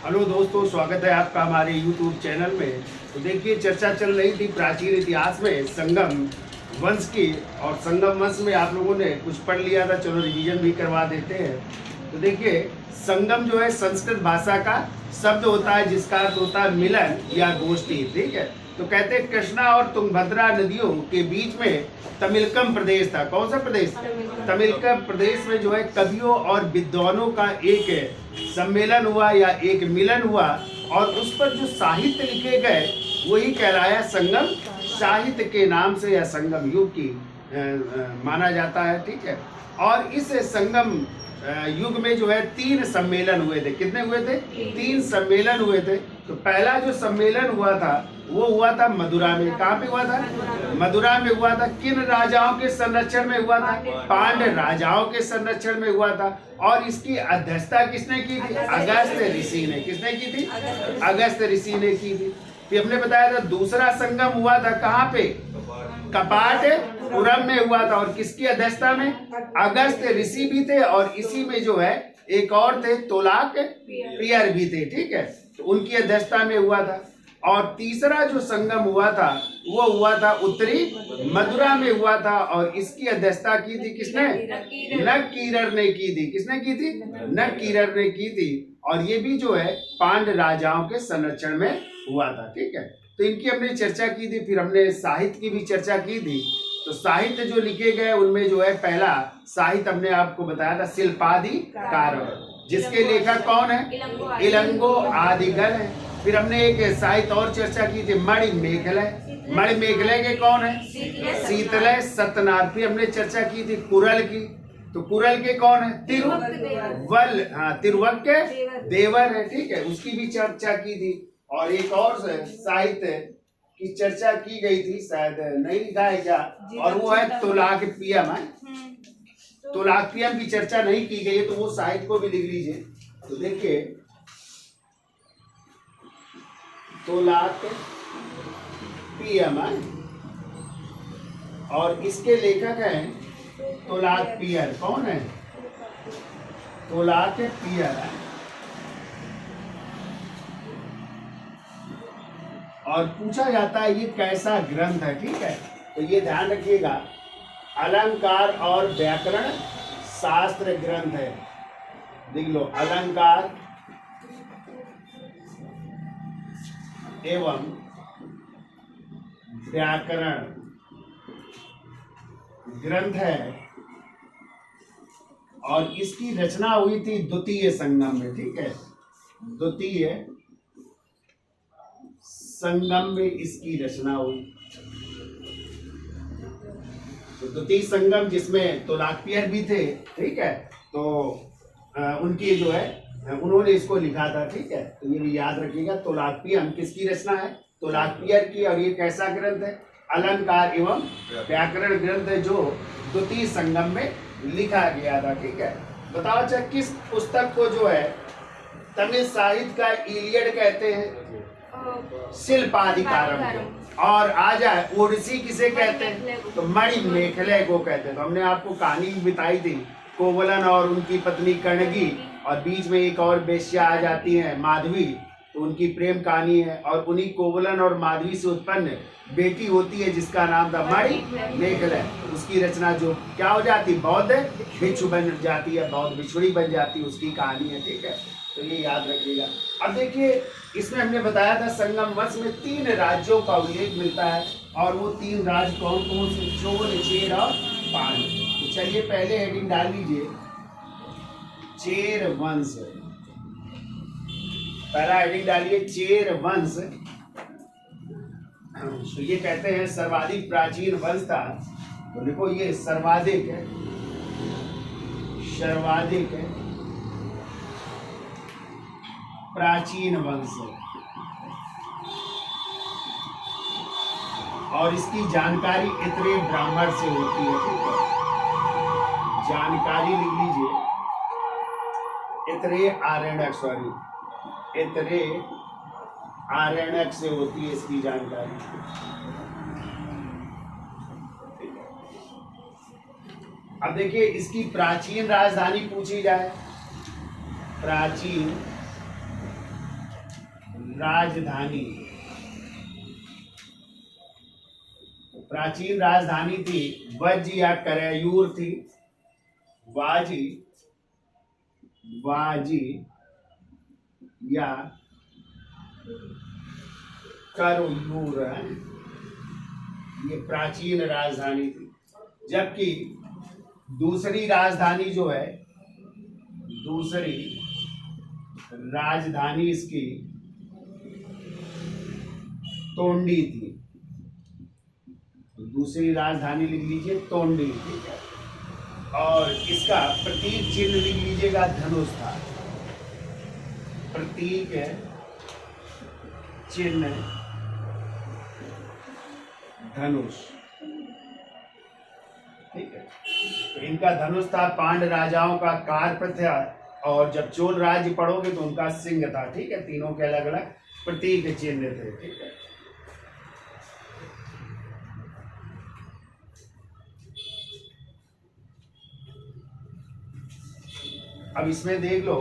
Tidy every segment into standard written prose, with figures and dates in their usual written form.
Hello दोस्तों, स्वागत है आपका हमारे YouTube चैनल में। तो देखिए, चर्चा चल रही थी प्राचीन इतिहास में संगम वंश की, और संगम वंश में आप लोगों ने कुछ पढ़ लिया था, चलो रिवीजन भी करवा देते हैं। तो देखिए, संगम जो है संस्कृत भाषा का शब्द होता है जिसका अर्थ होता है मिलन या गोष्ठी। ठीक है, तो कहते हैं कृष्णा और तुंगभद्रा नदियों के बीच में तमिलकम प्रदेश था। कौन सा प्रदेश? तमिलकम प्रदेश में जो है कवियों और विद्वानों का एक सम्मेलन हुआ या एक मिलन हुआ, और उस पर जो साहित्य लिखे गए वही कहलाया संगम साहित्य के नाम से या संगम युग की माना जाता है। ठीक है, और इस संगम युग में जो है 3 सम्मेलन हुए थे। कितने हुए थे? 3 सम्मेलन हुए थे। तो पहला जो सम्मेलन हुआ था वो हुआ था मदुरा में। कहाँ पे हुआ था? मदुरा में हुआ था। किन राजाओं के संरक्षण में हुआ था? पांड्य राजाओं के संरक्षण में हुआ था। और इसकी अध्यक्षता किसने की थी? अगस्त्य ऋषि ने। किसने की थी? अगस्त्य ऋषि ने की थी। फिर हमने बताया था दूसरा संगम हुआ था कहाँ पे? कपाटपुरम में हुआ था। और किसकी अध्यक्षता में? अगस्त्य ऋषि भी थे, और इसी में जो है एक और थे, तोलाक पियर भी थे। ठीक है, तो उनकी अध्यक्षता में हुआ था। और तीसरा जो संगम हुआ था वो हुआ था उत्तरी मदुरा में हुआ था, और इसकी अध्यक्षता की थी किसने? नक्कीरर ने की थी। किसने की थी? नक्कीरर ने की थी। और ये भी जो है पांड्य राजाओं के संरक्षण में हुआ था। ठीक है, तो इनकी हमने चर्चा की थी। फिर हमने साहित्य की भी चर्चा की थी। तो साहित्य जो लिखे गए उनमें जो है पहला साहित्य हमने आपको बताया था शिल्पादिकारक, जिसके लेखक कौन है? इलंगो आदिगल है। फिर हमने एक साहित्य और चर्चा की थी मणिमेखलय। मणिमेखलय के कौन है? शीतलय सत्यनारायण। फिर हमने चर्चा की थी कुरल की। तो कुरल के कौन है? तिरुवल, हाँ, तिरुवल के देवर है। ठीक है, उसकी भी चर्चा की थी। और एक और साहित्य की चर्चा की गई थी, शायद नहीं लिखा है क्या, और वो है तोलाकपियम है। तोलाकपियम की चर्चा नहीं की गई है, तो वो साहित्य को भी लिख लीजिए। तो देखिए, तोलाकपियम है, और इसके लेखक हैं तोलाकपियर। कौन है? तोलाकपियर है। और पूछा जाता है ये कैसा ग्रंथ है। ठीक है, तो ये ध्यान रखिएगा, अलंकार और व्याकरण शास्त्र ग्रंथ है। देख लो, अलंकार एवं व्याकरण ग्रंथ है, और इसकी रचना हुई थी द्वितीय संगम में। ठीक है, द्वितीय संगम में इसकी रचना हुई। तो द्वितीय संगम जिसमें तोलाकपियर भी थे। ठीक है, तो उनकी जो है उन्होंने इसको लिखा था। ठीक है, तो ये भी याद रखिएगा, तोलाकपियम किसकी रचना है? तोलाकपियर की। और ये कैसा ग्रंथ है? अलंकार एवं व्याकरण ग्रंथ है, जो द्वितीय संगम में लिखा गया था। ठीक है, बताओ अच्छा, किस पुस्तक को जो है तमिल साहित्य का इलियड कहते हैं? शिल्पादिकारक। और आ जाए ओडिसी किसे कहते हैं? तो मणिमेखलय को कहते हैं। तो हमने आपको कहानी भी बताई थी, कोवलन और उनकी पत्नी कर्णगी, और बीच में एक और वेश्या आ जाती है माधवी, तो उनकी प्रेम कहानी है। और उन्हीं कोवलन और माधवी से उत्पन्न बेटी होती है जिसका नाम था मणिमेखलय। उसकी रचना जो क्या हो जाती? बौद्ध भिक्षु बन जाती है, बौद्ध भिक्षुणी बन जाती है, उसकी कहानी है। ठीक है, तो ये याद रखिएगा। अब देखिए, इसमें हमने बताया था संगम वंश में 3 राज्यों का उल्लेख मिलता है, और वो 3 राज्य कौन कौन से? चोल, चेर और पांड्य। तो चलिए पहले हेडिंग डाल लीजिए, चेर वंश। पहला हेडिंग डालिए, चेर वंश। तो ये कहते हैं सर्वाधिक प्राचीन वंश था। तो देखो, ये सर्वाधिक है, सर्वाधिक है प्राचीन वंश, और इसकी जानकारी इतरे ब्राह्मण से होती है। ठीक है, जानकारी लिख लीजिए, इतरे आरण्यक, सॉरी, इतरे आरण्यक से होती है इसकी जानकारी। अब देखिए, इसकी प्राचीन राजधानी पूछी जाए, प्राचीन राजधानी, प्राचीन राजधानी थी वज्र या करयूर थी, वाजी या करयूर है, ये प्राचीन राजधानी थी। जबकि दूसरी राजधानी जो है, दूसरी राजधानी इसकी तोंडी थी। दूसरी राजधानी लिख लीजिए तोंडी, ठीक है। और इसका प्रतीक चिन्ह लिख लीजिएगा धनुष था, प्रतीक चिन्ह धनुष, ठीक है। तो इनका धनुष था, पांड्य राजाओं का कार्प था, और जब चोल राज्य पढ़ोगे तो उनका सिंह था, ठीक है। तीनों के अलग अलग प्रतीक चिन्ह थे, ठीक है। अब इसमें देख लो,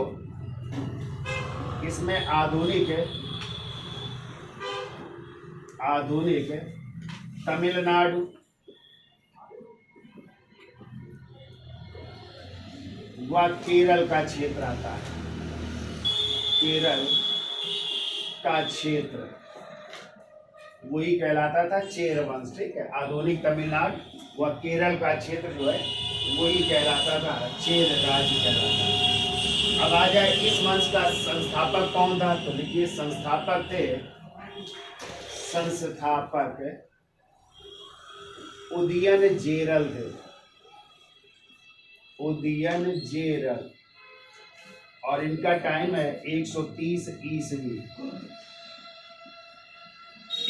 इसमें आधुनिक तमिलनाडु, व केरल का क्षेत्र आता है, केरल का क्षेत्र वही कहलाता था चेर वंश, ठीक है। आधुनिक तमिलनाडु व केरल का क्षेत्र जो है वही कहलाता था चेर राज्य कहलाता था। अब आ जाए इस वंश का संस्थापक कौन था, तो देखिए संस्थापक थे, उदयन जेरल थे, उदयन जेरल, और इनका टाइम है 130 ईस्वी,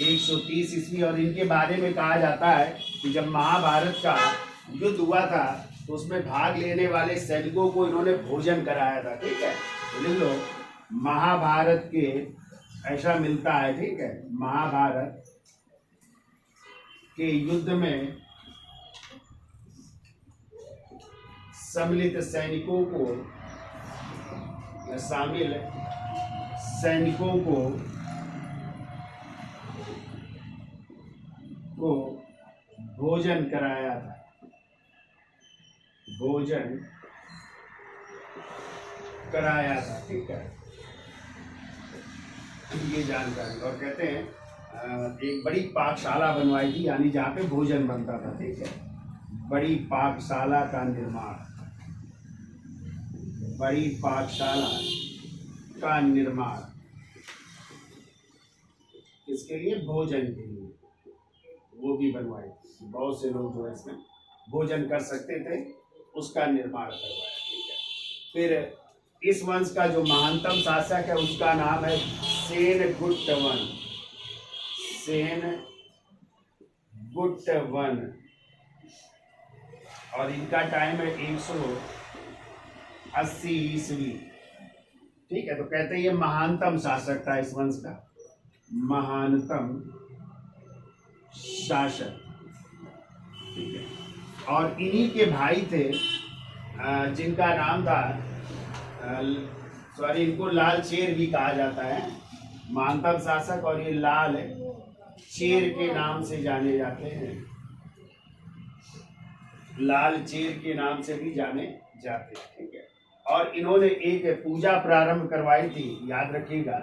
130 ईस्वी। और इनके बारे में कहा जाता है कि जब महाभारत का युद्ध हुआ था तो उसमें भाग लेने वाले सैनिकों को इन्होंने भोजन कराया था, ठीक है। तो लिख लो, महाभारत के ऐसा मिलता है, ठीक है। महाभारत के युद्ध में सम्मिलित सैनिकों को या शामिल सैनिकों को भोजन कराया था, भोजन कराया था, ठीक है। ये जानकारी। और कहते हैं एक बड़ी पाकशाला बनवाई थी, यानी जहाँ पे भोजन बनता था, ठीक है। बड़ी पाकशाला का निर्माण, बड़ी पाकशाला का निर्माण किसके लिए, भोजन के लिए, वो भी बनवाई। बहुत से लोग जो है इसमें भोजन कर सकते थे, उसका निर्माण करवाया, ठीक है। फिर इस वंश का जो महानतम शासक है उसका नाम है सेनगुट्टवन, सेनगुट्टवन, और इनका टाइम है 180 ईस्वी, ठीक है। तो कहते हैं ये महानतम शासक था इस वंश का, महानतम शासक, ठीक है। और इन्हीं के भाई थे जिनका नाम था, सॉरी, इनको लाल चेर भी कहा जाता है, महानतम शासक, और ये लाल चेर के नाम से जाने जाते हैं, लाल चेर के नाम से भी जाने जाते हैं, ठीक है। और इन्होंने एक पूजा प्रारंभ करवाई थी, याद रखिएगा,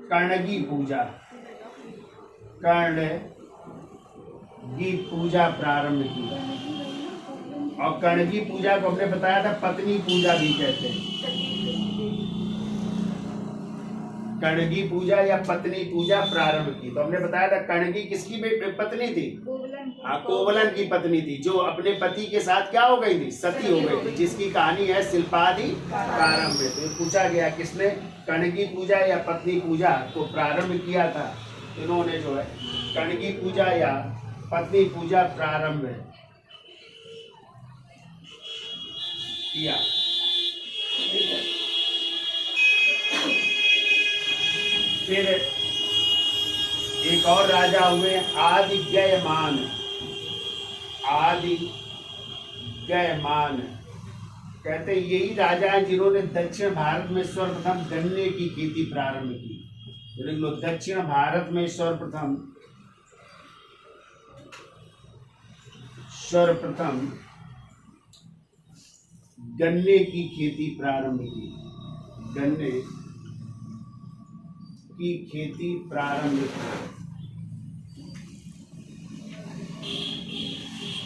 कर्णगी पूजा, कर्णगी पूजा प्रारंभ की। और कर्णगी पूजा को हमने बताया था पत्नी पूजा भी कहते हैं, कर्णगी पूजा या पत्नी पूजा प्रारंभ की। तो हमने बताया था कर्णगी किसकी पत्नी थी, हाँ, कोवलन की पत्नी थी, जो अपने पति के साथ क्या हो गई थी, सती हो गई थी, जिसकी कहानी है शिल्पादि प्रारंभ में। तो पूछा गया किसने कर्णगी पूजा या पत्नी पूजा को प्रारंभ किया था, इन्होंने जो है कर्णगी पूजा या पत्नी पूजा प्रारंभ किया, ठीक है। फिर एक और राजा हुए आदिग्यमान, आदिग्यमान, कहते यही राजा हैं जिन्होंने दक्षिण भारत में सर्वप्रथम गन्ने की खेती प्रारंभ की, देख लो, दक्षिण भारत में सर्वप्रथम गन्ने की खेती प्रारंभ की। गन्ने की खेती प्रारंभ की।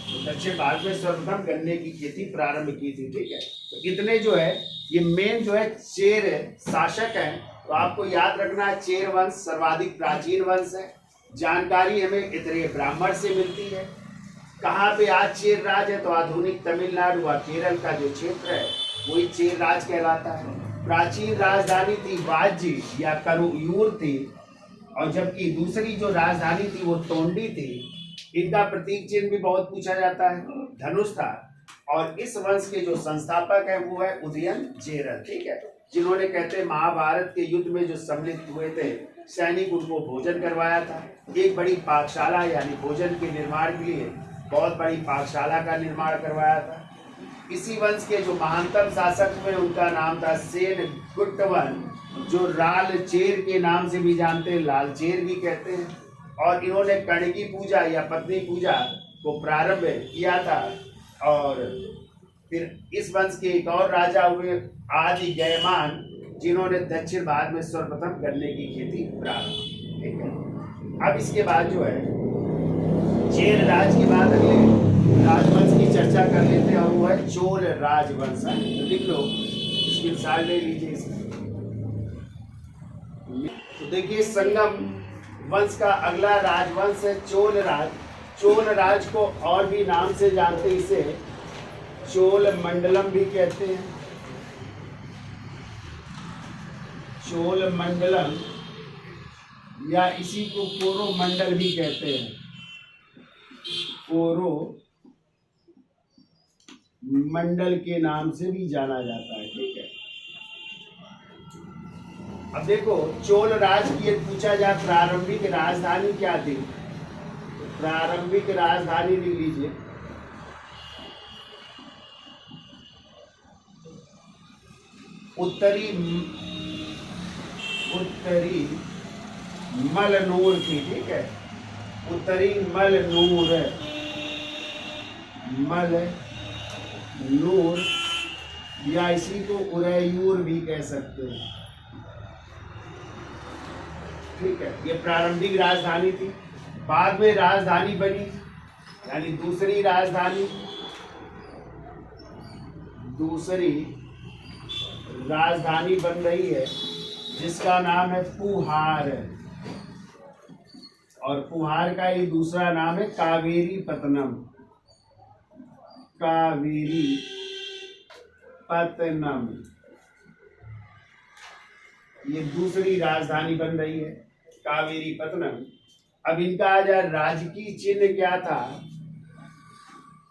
तो दक्षिण भारत में सर्वप्रथम गन्ने की खेती प्रारंभ की थी। ठीक है, तो इतने जो है ये मेन जो है चेर शासक है। तो आपको याद रखना है, चेर वंश सर्वाधिक प्राचीन वंश है। जानकारी हमें इतने ब्राह्मण से मिलती है। कहाँ पे आज चेर राज है? तो आधुनिक तमिलनाडु व केरल का जो क्षेत्र है वही चेर राज कहलाता है। प्राचीन राजधानी थी वाज्य या करूयूर थी, और जबकि दूसरी जो राजधानी थी वो तोंडी थी। इनका प्रतीक चिन्ह भी बहुत पूछा जाता है, धनुष था। और इस वंश के जो संस्थापक है वो है उदयन चेरल। ठीक है, जिन्होंने कहते हैं महाभारत के युद्ध में जो सम्मिलित हुए थे सैनिक, उनको भोजन करवाया था। एक बड़ी पाकशाला यानी भोजन के निर्माण के लिए बहुत बड़ी पाकशाला का निर्माण करवाया था। इसी वंश के जो महानतम शासक हुए उनका नाम था सेन गुट्टवन, जो लाल चेर के नाम से भी जानते हैं, लाल चेर भी कहते हैं। और इन्होंने कणगी पूजा या पत्नी पूजा को प्रारंभ किया था। और फिर इस वंश के एक और राजा हुए आदि गयमान, जिन्होंने दक्षिण भारत में सर्वप्रथम गन्ने की खेती प्रारंभ की। ठीक है, अब इसके बाद जो है चेर राज के बाद अगले राजवंश की चर्चा कर लेते हैं, और वो है चोल राजवंश। तो लिख लो, इसकी मिसाल ले लीजिए इसमें। तो देखिए, संगम वंश का अगला राजवंश है चोल राज। चोल राज को और भी नाम से जानते, इसे चोल मंडलम भी कहते हैं। चोल मंडलम या इसी को कोरो मंडल भी कहते हैं। कोरो मंडल के नाम से भी जाना जाता है। ठीक है, अब देखो, चोल राज की पूछा जाए प्रारंभिक राजधानी क्या थी? प्रारंभिक राजधानी लिख लीजिए, उत्तरी मलनूर थी। ठीक है, उत्तरी मलनूर या इसी को उरैयूर भी कह सकते हैं। ठीक है, ये प्रारंभिक राजधानी थी। बाद में राजधानी बनी, यानी दूसरी राजधानी बन रही है, जिसका नाम है पुहार। और पुहार का ही दूसरा नाम है कावेरी पत्तनम। कावेरी पत्तनम, ये दूसरी राजधानी बन रही है, कावेरी पत्तनम। अब इनका राजकीय चिन्ह क्या था?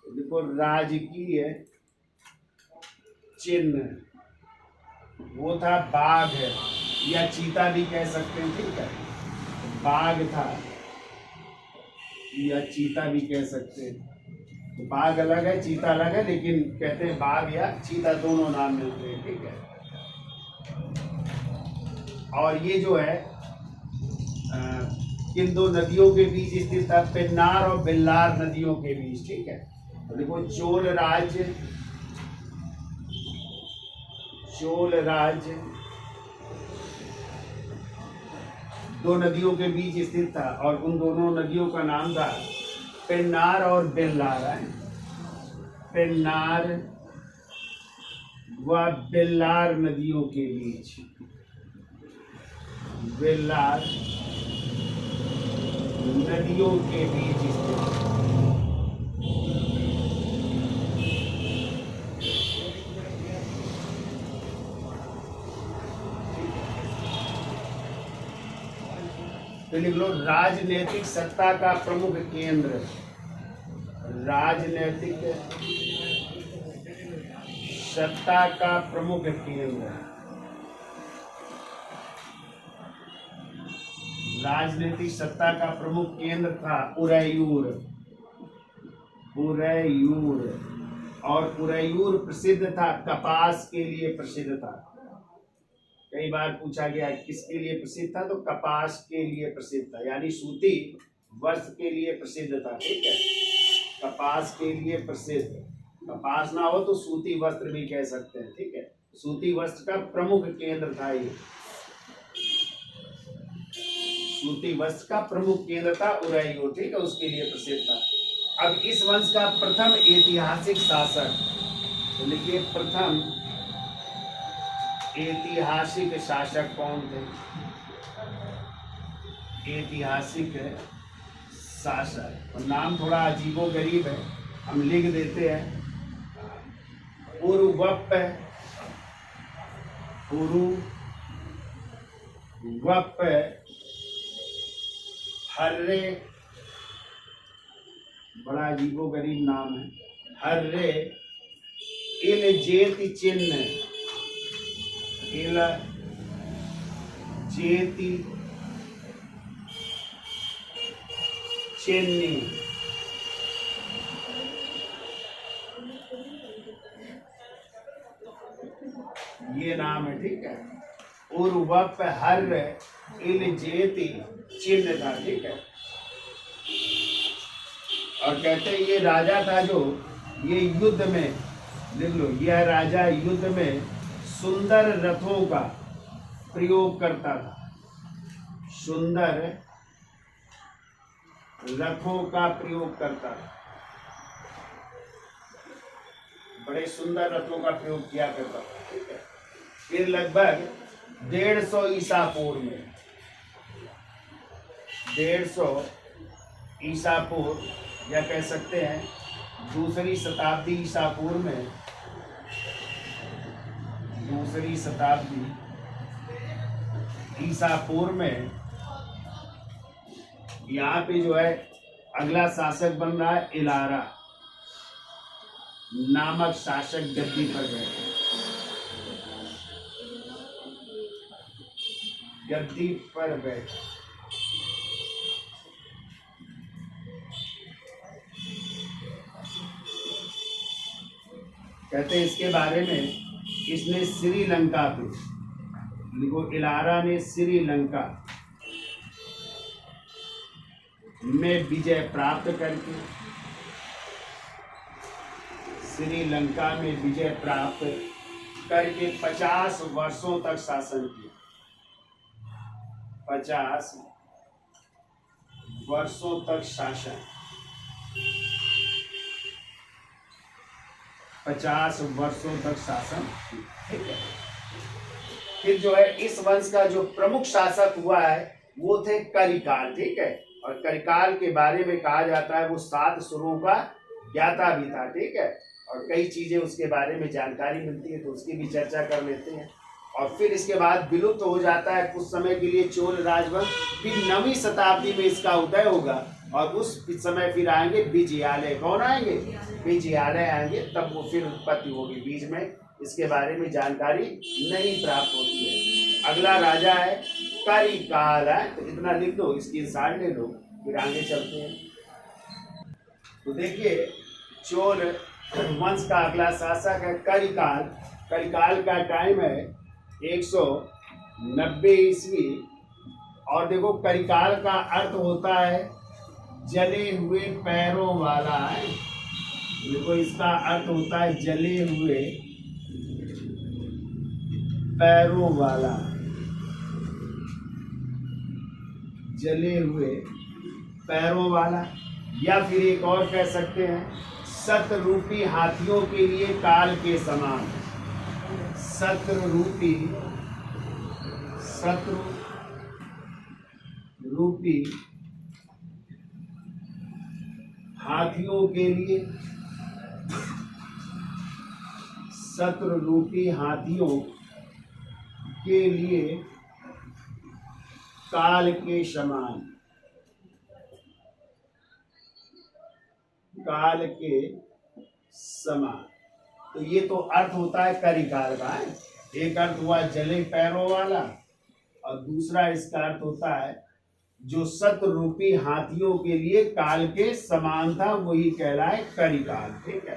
देखो, राजकीय चिन्ह वो था बाघ या चीता भी कह सकते हैं। ठीक है, बाघ था या चीता भी कह सकते हैं। तो बाघ अलग है, चीता अलग है, लेकिन कहते हैं बाघ या चीता दोनों नाम मिलते हैं। ठीक है, और ये जो है इन दो नदियों के बीच स्थित था, पेन्नार और बेल्लार नदियों के बीच। ठीक है, तो देखो, चोल राज दो नदियों के बीच स्थित था, और उन दोनों नदियों का नाम था पेन्नार और बेल्लार। पेन्नार व बेल्लार नदियों के बीच, बेल्लार नदियों के बीच स्थित। तो लिख लो, राजनीतिक सत्ता का प्रमुख केंद्र। राजनीतिक सत्ता का प्रमुख केंद्र, राजनीतिक सत्ता का प्रमुख केंद्र था उरैयूर। और उरैयूर प्रसिद्ध था, कपास के लिए प्रसिद्ध था। कई बार पूछा गया किसके लिए प्रसिद्ध था, तो कपास के लिए प्रसिद्ध था, यानी सूती वस्त्र के लिए प्रसिद्ध था। ठीक है, कपास के लिए प्रसिद्ध, कपास ना हो तो सूती वस्त्र भी कह सकते हैं। ठीक है, सूती वस्त्र का प्रमुख केंद्र था ये, सूती वस्त्र का प्रमुख केंद्र था उरैयो। ठीक है, उसके लिए प्रसिद्ध था। अब इस वंश का प्रथम ऐतिहासिक शासक, तो लिखिए प्रथम ऐतिहासिक शासक कौन थे? ऐतिहासिक शासक, और नाम थोड़ा अजीबो गरीब है, हम लिख देते हैं। उरुवप, उरुवप हर्रे, बड़ा अजीबो गरीब नाम है, हर्रे इल जेति चिन्ह, इल जेति चिन्नी, ये नाम है। ठीक है, उर्वप हर इल जेति चिन्ह था। ठीक है, और कहते हैं ये राजा था जो ये युद्ध में, लिख लो, यह राजा युद्ध में सुंदर रथों का प्रयोग करता था, सुंदर रथों का प्रयोग करता था, बड़े सुंदर रथों का प्रयोग किया करता था। ठीक है, फिर लगभग 150 ईसा पूर्व में, 150 ईसा पूर्व, या कह सकते हैं दूसरी शताब्दी ईसा पूर्व में, दूसरी शताब्दी ईसा पूर्व में यहाँ पे जो है अगला शासक बन रहा है इलारा नामक शासक गद्दी पर बैठे, गद्दी पर बैठे। कहते हैं इसके बारे में, इसने श्रीलंका पे, लिखो, इलारा ने श्रीलंका में विजय प्राप्त करके, श्रीलंका में विजय प्राप्त करके 50 वर्षों तक शासन किया, 50 वर्षों तक शासन, 50 वर्षों तक शासन। ठीक है, फिर जो है इस वंश का जो प्रमुख शासक हुआ है वो थे करिकाल। ठीक है, और करिकाल के बारे में कहा जाता है वो 7 सुरों का ज्ञाता भी था। ठीक है, और कई चीजें उसके बारे में जानकारी मिलती है, तो उसकी भी चर्चा कर लेते हैं। और फिर इसके बाद विलुप्त हो जाता है कुछ समय के लिए चोल राजवंश, फिर 9वीं शताब्दी में इसका उदय होगा, और उस समय फिर आएंगे विजयालय। कौन आएंगे? विजयालय आएंगे, तब वो फिर उत्पत्ति होगी। बीच में इसके बारे में जानकारी नहीं प्राप्त होती है। अगला राजा है करिकाल है, तो इतना लिख दो, इसकी इंसार ले लो, फिर आगे चलते हैं। तो देखिए चोल वंश का अगला शासक है करिकाल। करिकाल का टाइम है 190 ईस्वी, और देखो करिकाल का अर्थ होता है जले हुए पैरों वाला है। देखो इसका अर्थ होता है जले हुए पैरों वाला, जले हुए पैरों वाला, या फिर एक और कह सकते हैं शतरूपी हाथियों के लिए काल के समान, शत्रुरूपी, शत्रुरूपी हाथियों के लिए, शत्रुरूपी हाथियों के लिए काल के समान, काल के समान। तो ये तो अर्थ होता है करिकाल का है। एक अर्थ हुआ जले पैरों वाला, और दूसरा इसका अर्थ होता है जो शतरूपी हाथियों के लिए काल के समान था, वही कहलाए करिकाल। ठीक है,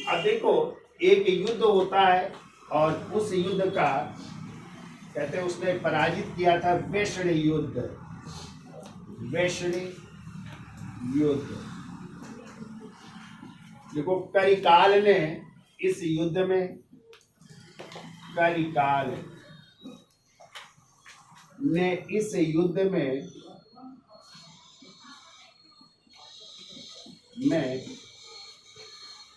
अब देखो एक युद्ध होता है, और उस युद्ध का कहते हैं उसने पराजित किया था वैष्णव युद्ध, वैष्णव युद्ध। देखो करिकाल ने इस युद्ध में, करिकाल ने इस युद्ध में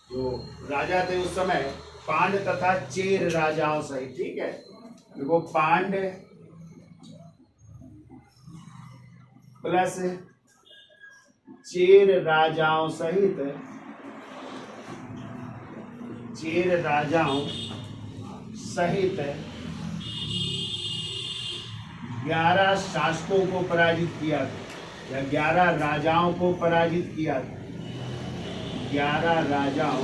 जो राजा थे उस समय पांड तथा चेर राजाओं सहित, ठीक है, देखो पांड प्लस चेर राजाओं सहित, चेर राजाओं सहित 11 शासकों को पराजित किया था, या 11 राजाओं को पराजित किया था, 11 राजाओं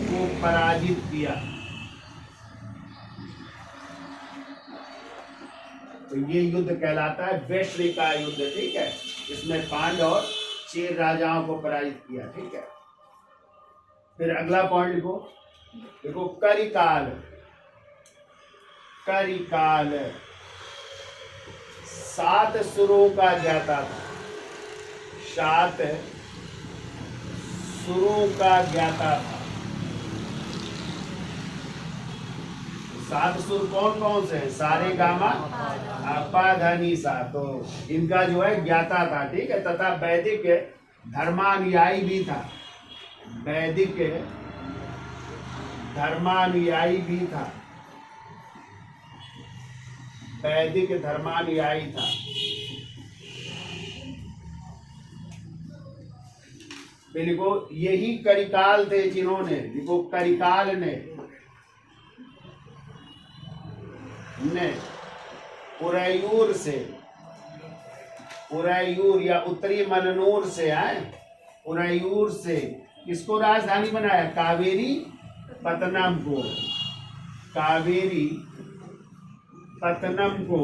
को पराजित किया। तो ये युद्ध कहलाता है वैष्णव का युद्ध, ठीक है, इसमें पांड और चेर राजाओं को पराजित किया, ठीक है। फिर अगला पॉइंट को देखो, करिकाल, करिकाल 7 सुरों का ज्ञाता था, 7 सुरों का ज्ञाता था। 7 सुर कौन कौन से हैं? सारे गामा अपा धनी सा, तो इनका जो है ज्ञाता था, ठीक है, तथा वैदिक धर्मानुयायी भी था, वैदिक धर्मानुयायी भी था, वैदिक धर्मानुयायी था। देखो यही करिकाल थे जिन्होंने, देखो करिकाल ने उरैयूर से, उरैयूर या उत्तरी मननूर से आए, उरैयूर से किसको राजधानी बनाया? कावेरी पत्तनम को, कावेरी पत्तनम को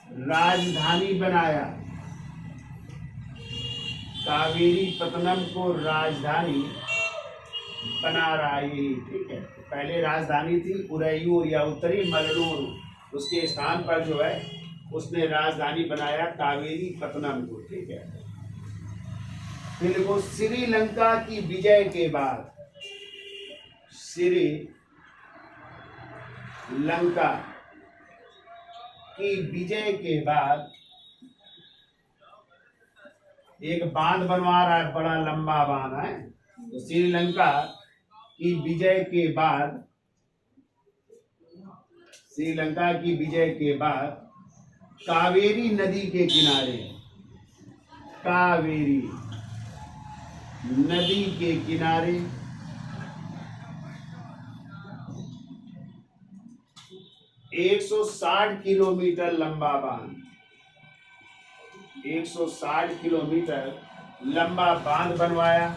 राजधानी बनाया, कावेरी पत्तनम को राजधानी बना रहा है, ठीक है। पहले राजधानी थी उरैयूर या उत्तरी मलनूर, उसके स्थान पर जो है उसने राजधानी बनाया कावेरी पत्तनम को, ठीक है। फिर देखो श्रीलंका की विजय के बाद, श्रीलंका की विजय के बाद एक बांध बनवा रहा है, बड़ा लंबा बांध है। तो श्रीलंका की विजय के बाद, श्रीलंका की विजय के बाद कावेरी नदी के किनारे, कावेरी नदी के किनारे एक 160 किलोमीटर लंबा बांध, 160 किलोमीटर लंबा बांध बनवाया,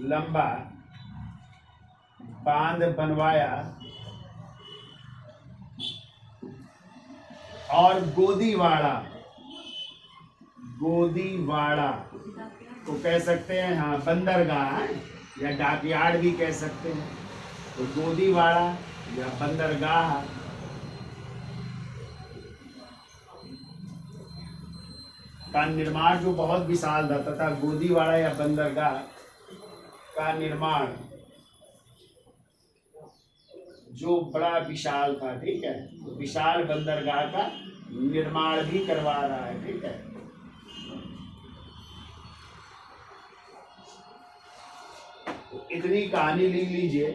लंबा बांध बनवाया, और गोदीवाड़ा, गोदीवाड़ा को कह सकते हैं, हाँ, बंदरगाह है या डॉकयार्ड भी कह सकते हैं। तो गोदीवाड़ा या बंदरगाह का निर्माण जो बहुत विशाल था, तथा गोदीवाड़ा या बंदरगाह का निर्माण जो बड़ा विशाल था, ठीक है, तो विशाल बंदरगाह का निर्माण भी करवा रहा है, ठीक है। तो इतनी कहानी लिख लीजिए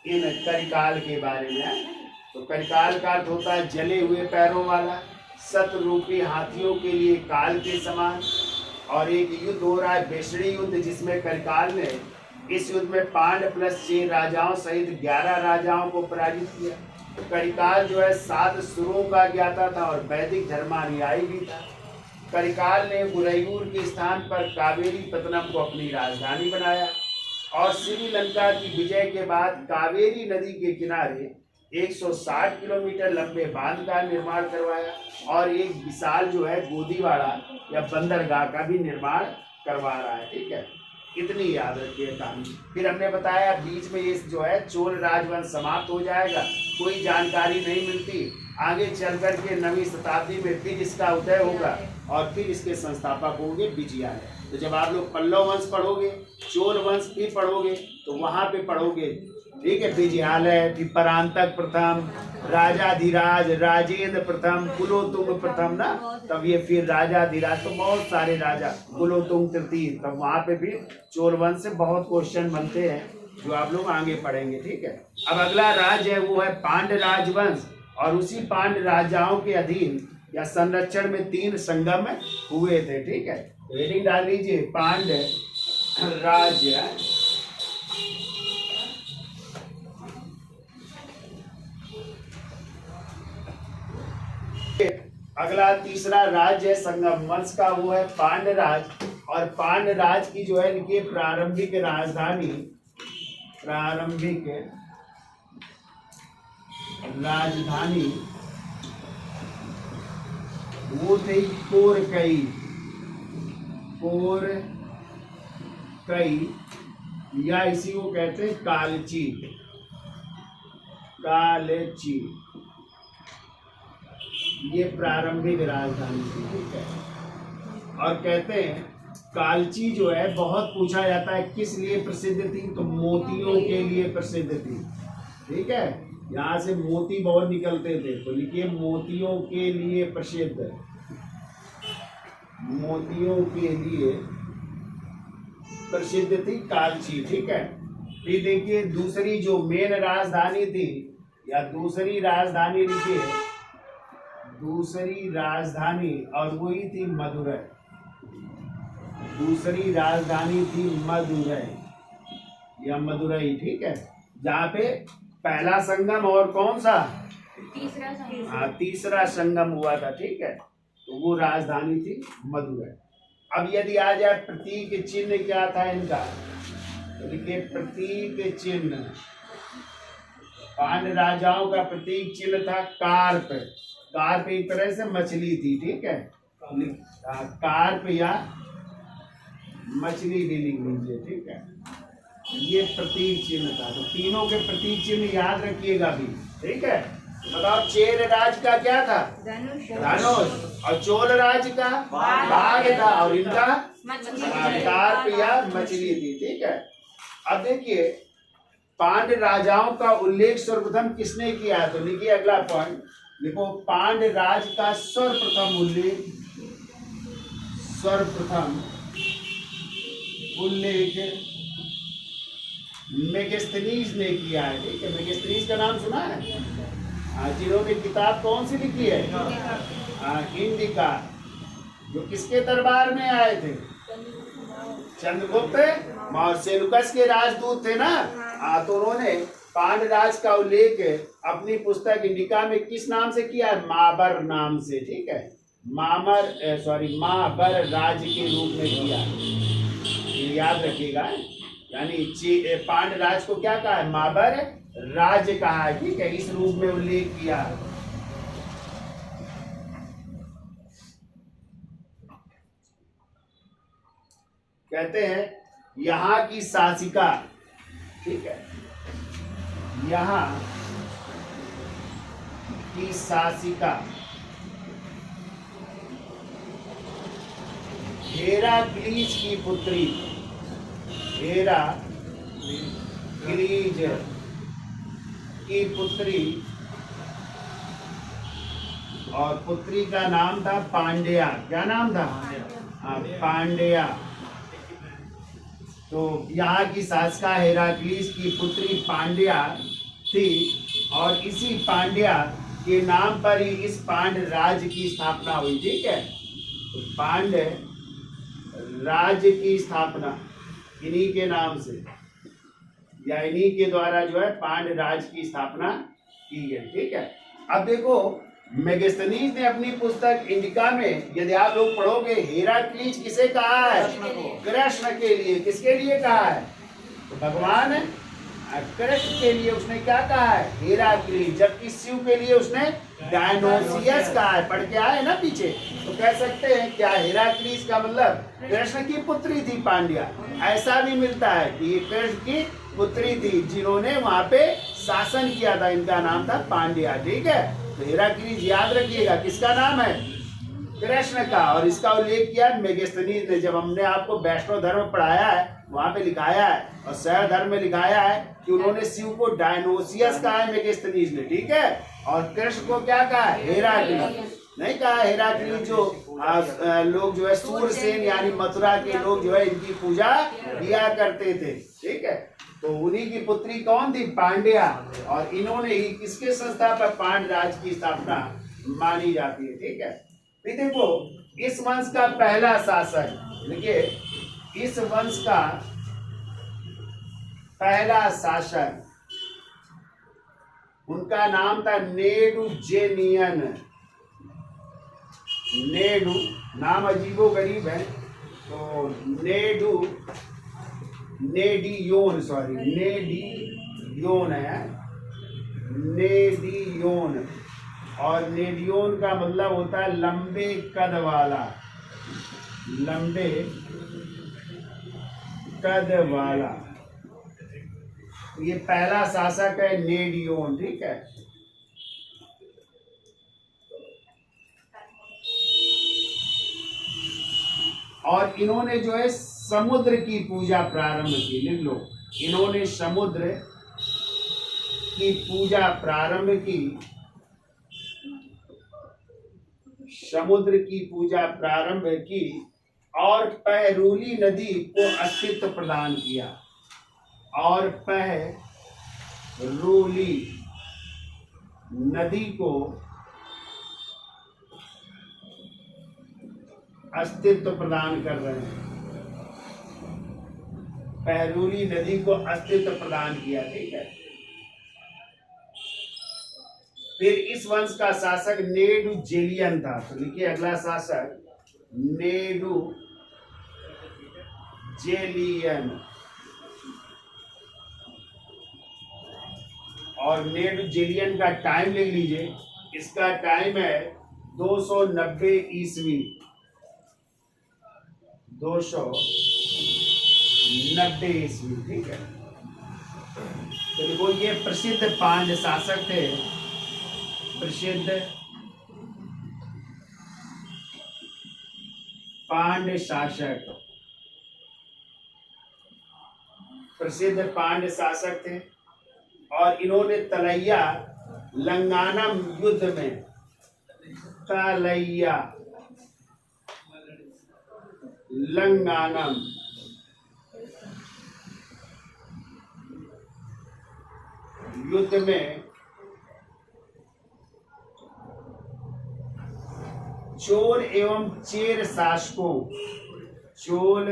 इन करिकाल के बारे में। तो करिकाल का अर्थ होता है जले हुए पैरों वाला, शतरूपी हाथियों के लिए काल के समान। और एक युद्ध हो रहा है वैष्णव युद्ध, जिसमें करिकाल ने इस युद्ध में पांड प्लस 6 राजाओं सहित 11 राजाओं को पराजित किया। करिकाल जो है 7 सुरों का ज्ञाता था और वैदिक धर्मानुयायी भी था। करिकाल ने उरैयूर के स्थान पर कावेरी पत्तनम को अपनी राजधानी बनाया और श्रीलंका की विजय के बाद कावेरी नदी के किनारे 160 किलोमीटर लंबे बांध का निर्माण करवाया और एक विशाल जो है गोदीवाड़ा या बंदरगाह का भी निर्माण करवा रहा है, ठीक है। इतनी याद रखिए कहानी। फिर हमने बताया बीच में ये जो है चोल राजवंश समाप्त हो जाएगा, कोई जानकारी नहीं मिलती। आगे चल कर के 9वीं शताब्दी में फिर इसका उदय होगा और फिर इसके संस्थापक होंगे विजयालय। तो जब आप लोग पल्लव वंश पढ़ोगे, चोल वंश भी पढ़ोगे, तो वहां पे पढ़ोगे, ठीक है, विजयालय, फिर परांतक प्रथम, राजाधिराज, राजेंद्र प्रथम, कुलोत्तुंग प्रथम ना, तब ये फिर राजाधिराज, तो बहुत सारे राजा, कुलोत्तुंग तृतीय, तब वहां पे भी चोल वंश से बहुत क्वेश्चन बनते हैं जो आप लोग आगे पढ़ेंगे, ठीक है। अब अगला राज्य है वो है पांड्य राजवंश, और उसी पांड्य राजाओं के अधीन या संरक्षण में 3 संगम हुए थे, ठीक है। हेडिंग डाल लीजिए पांड्य राज्य। अगला तीसरा राज्य है संगम वंश का, वो है पांड्य राज। और पांड्य राज की जो है इनकी प्रारंभिक राजधानी वो थी कोरकई या इसी को कहते हैं कालची। ये प्रारंभिक राजधानी थी, ठीक है। और कहते हैं कालची जो है बहुत पूछा जाता है किस लिए प्रसिद्ध थी, तो मोतियों के लिए प्रसिद्ध थी, ठीक है। यहाँ से मोती बहुत निकलते थे, तो लिखिए मोतियों के लिए प्रसिद्ध, मोतियों के लिए प्रसिद्ध थी कालची, ठीक है। फिर देखिए दूसरी जो मेन राजधानी थी, या दूसरी राजधानी लिखिए, दूसरी राजधानी, और वही थी मदुरै। दूसरी राजधानी थी मदुरै या मदुरई, ठीक है, जहाँ पे पहला संगम और कौन सा, तीसरा संगम हुआ था, ठीक है। तो वो राजधानी थी मदुरै। अब यदि आ जाए प्रतीक चिन्ह क्या था इनका, तो देखिए प्रतीक चिन्ह, पांड्य राजाओं का प्रतीक चिन्ह था कार्प। कार्प एक तरह से मछली थी, ठीक है, कार्प या मछली भी लिख लीजिए, ठीक है। ये प्रतीक चिन्ह था, तो तीनों के प्रतीक चिन्ह याद रखिएगा भी, ठीक है। बताओ चेर राज का क्या था, धनुष, और चोल राज का बाघ था, और इनका कार्प या मछली थी, ठीक है। अब देखिए पांड्य राजाओं का उल्लेख सर्वप्रथम किसने किया है, तो लिखिए अगला पॉइंट देखो, पांड्य राज का सर्वप्रथम उल्लेख मेगास्थनीज ने किया है, ठीक है। मेगास्थनीज का नाम सुना है, जिन्होंने किताब कौन सी लिखी है, इंडिका, जो किसके दरबार में आए थे, चंद्रगुप्त और सेलुकस के राजदूत थे ना, तो उन्होंने पांड्य राज का उल्लेख अपनी पुस्तक इंडिका में किस नाम से किया है, माबर नाम से, ठीक है। माबर राज के रूप में किया, ये याद रखिएगा। यानी पांड्य राज को क्या कहा है, माबर राज्य कहा है, ठीक है, इस रूप में उल्लेख किया है। कहते हैं यहाँ की शासिका, ठीक है, यहाँ की शासिका हेराक्लीज की पुत्री, हेराक्लीज की पुत्री, और पुत्री का नाम था पांड्या। क्या नाम था, पांड्या। तो यहाँ की शासिका हेराक्लीज की पुत्री पांड्या थी, और इसी पांड्या के नाम पर ही इस पांड्य राज्य की स्थापना हुई, ठीक है। तो पांड्य राज्य की स्थापना इन्हीं के नाम से, या इन्हीं के द्वारा जो है पांड्य राज्य की स्थापना की गई, ठीक है। अब देखो मेगास्थनीज ने अपनी पुस्तक इंडिका में, यदि आप लोग पढ़ोगे, हेराक्लीज किसे कहा है, कृष्ण के लिए। किसके लिए कहा है, तो भगवान कृष्ण के लिए उसने क्या कहा है? हेराक्लीस, जबकि शिव के लिए उसने डायनोसियस कहा है। पढ़ के आए ना पीछे, तो कह सकते हैं क्या हेराक्लीस का मतलब कृष्ण की पुत्री थी पांड्या? ऐसा भी मिलता है कि ये कृष्ण की पुत्री थी जिन्होंने वहां पे शासन किया था, इनका नाम था पांड्या। ठीक है, तो हेराक्लीस याद रखिएगा किसका नाम है? कृष्ण का। और इसका उल्लेख किया मेगस्थनीज ने, जब हमने आपको वैष्णव धर्म पढ़ाया है वहां पे लिखाया है, और शैव धर्म में लिखाया है कि उन्होंने शिव को डायनोसियस कहा है मेगस्थनीज ने। ठीक है, और कृष्ण को क्या कहा है? हेराक्लीस। नहीं कहा हेराक्लीस जो लोग जो है सूरसेन यानी मथुरा के लोग जो है इनकी पूजा किया करते थे। ठीक है, तो उन्हीं की पुत्री कौन थी? पांड्या। और इन्होंने ही किसके संस्थापक? पांड्य राज की स्थापना मानी जाती है। ठीक है, फिर देखो इस वंश का पहला शासक, देखिए इस वंश का पहला शासक, उनका नाम था नेडुजेनियन। नेडू नाम अजीबो गरीब है, तो नेडियोन है, नेडियोन। और नेडियोन का मतलब होता है लंबे कद वाला, लंबे कद वाला। ये पहला शासक है नेडियोन। ठीक है, और इन्होंने जो है समुद्र की पूजा प्रारंभ की। लिख लो, इन्होंने समुद्र की पूजा प्रारंभ की, समुद्र की पूजा प्रारंभ की, और पहरुली नदी को अस्तित्व प्रदान किया, और पहरुली नदी को अस्तित्व प्रदान कर रहे हैं, पहरुली नदी को अस्तित्व प्रदान किया। ठीक है, फिर इस वंश का शासक नेडुजेलियन था। तो लिखिए अगला शासक नेडुजेलियन। और नेडुजेलियन का टाइम लिख लीजिए, इसका टाइम है 290 ईस्वी, 290 ईस्वी। ठीक है, तो देखो ये प्रसिद्ध पांड्य शासक थे, प्रसिद्ध पांड्य शासक, प्रसिद्ध पांड्य शासक थे। और इन्होंने तलैया लंगानम युद्ध में, तलैया लंगानम युद्ध में चोल एवं चेर शासकों, चोल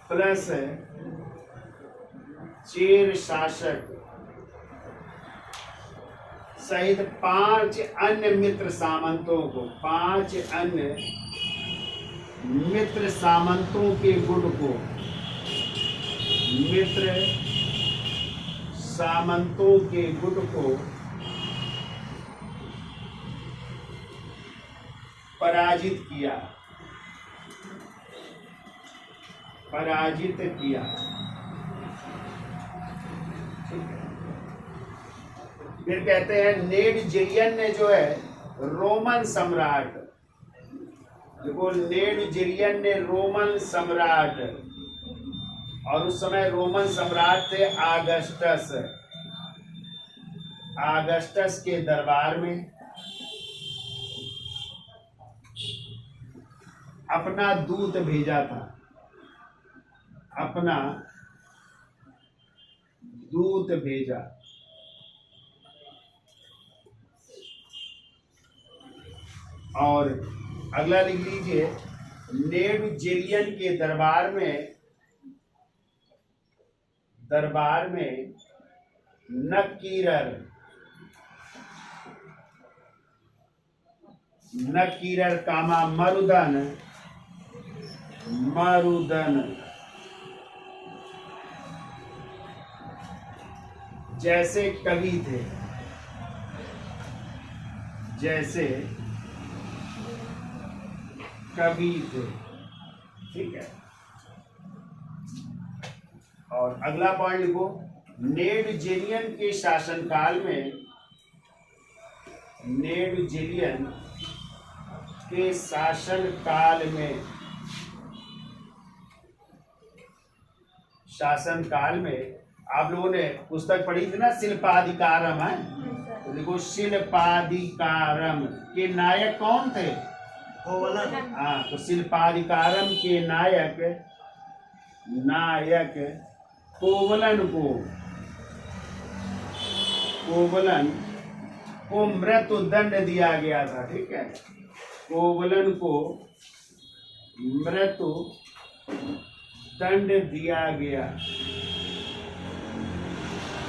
प्लस चेर शासक सहित 5 अन्य मित्र सामंतों को, 5 अन्य मित्र सामंतों के गुट को, मित्र सामंतों के गुट को पराजित किया, पराजित किया। फिर कहते हैं नेडुजेलियन ने जो है रोमन सम्राट, देखो नेडुजेलियन ने रोमन सम्राट, और उस समय रोमन सम्राट थे आगस्टस, आगस्टस के दरबार में अपना दूत भेजा था, अपना दूत भेजा। और अगला लिख लीजिए, नेडुजेलियन के दरबार में नकीरर कामा मरुदन जैसे कवि थे, जैसे कवि थे, ठीक है। और अगला पॉइंट लिखो, नेडुजेलियन के शासनकाल में, नेडुजेलियन के शासनकाल में, शासनकाल में आप लोगों ने पुस्तक पढ़ी थी ना शिल्पाधिकारम, है तो लिखो शिल्पाधिकारम के नायक कौन थे? कोवलन। हाँ, तो शिल्पाधिकारम के नायक कोवलन को मृत्यु दंड दिया गया था, ठीक है। कोवलन को मृत्यु दंड दिया गया,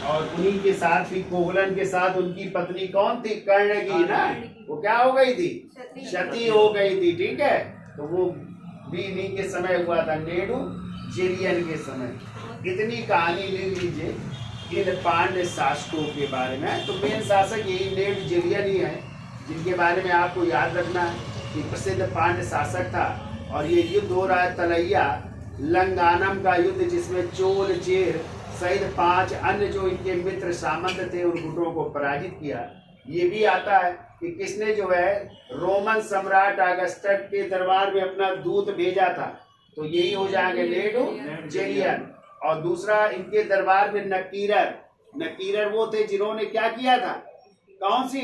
और उन्हीं के साथ ही कोवलन के साथ उनकी पत्नी कौन थी? कर्णगी ना, वो क्या हो गई थी? क्षति हो गई थी, ठीक है। तो वो भी इन्हीं के समय हुआ था, नेडुजेलियन के समय। इतनी कहानी ले लीजिए इन पांड्य शासकों के बारे में। तो मेन शासक यही नेडुजेलियन ही है, जिनके बारे में आपको याद रखना है कि प्रसिद्ध पांड्य शासक था। और ये युद्ध हो रहा है तलैया लंगानम का युद्ध, जिसमें चोल चेर सहित 5 अन्य जो इनके मित्र सामंत थे उन गुटों को पराजित किया। ये भी आता है कि किसने जो है रोमन सम्राट अगस्टस के दरबार में अपना दूत भेजा था, तो यही हो जाएंगे नेडुजेलियन। और दूसरा इनके दरबार में नकीरर वो थे जिन्होंने क्या किया था? कौन सी?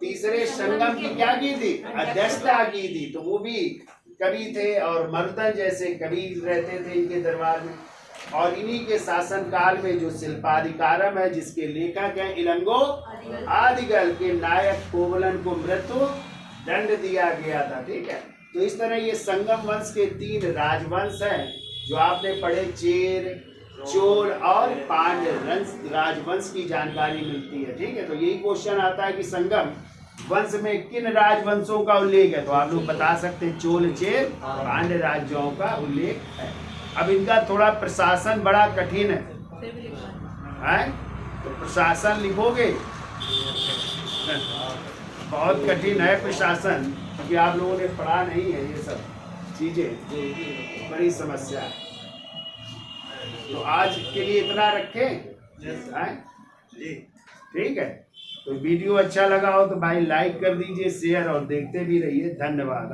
तीसरे संगम की क्या की थी? अध्यक्षता की थी। तो वो भी कवि थे, और मर्दन जैसे कवि रहते थे इनके दरबार में। और इन्हीं के शासनकाल में जो शिल्पाधिकारम है, जिसके लेखक हैं इलंगो आदिगल, के नायक कोवलन को मृत्यु दंड दिया गया था, ठीक है। तो इस तरह ये संगम वंश के 3 राजवंश हैं जो आपने पढ़े, चेर, चोल और पांड्य राजवंश की जानकारी मिलती है, ठीक है। तो यही क्वेश्चन आता है कि संगम वंश में किन राजवंशों का उल्लेख है, तो आप लोग बता सकते हैं चोल, चेर, पांड्य राज्यों का उल्लेख है। अब इनका थोड़ा प्रशासन बड़ा कठिन है, तो प्रशासन लिखोगे? बहुत कठिन है प्रशासन, क्योंकि आप लोगों ने पढ़ा नहीं है ये सब चीजें, बड़ी समस्या है। तो आज के लिए इतना रखें, ठीक है। तो वीडियो अच्छा लगा हो तो भाई लाइक कर दीजिए, शेयर, और देखते भी रहिए। धन्यवाद।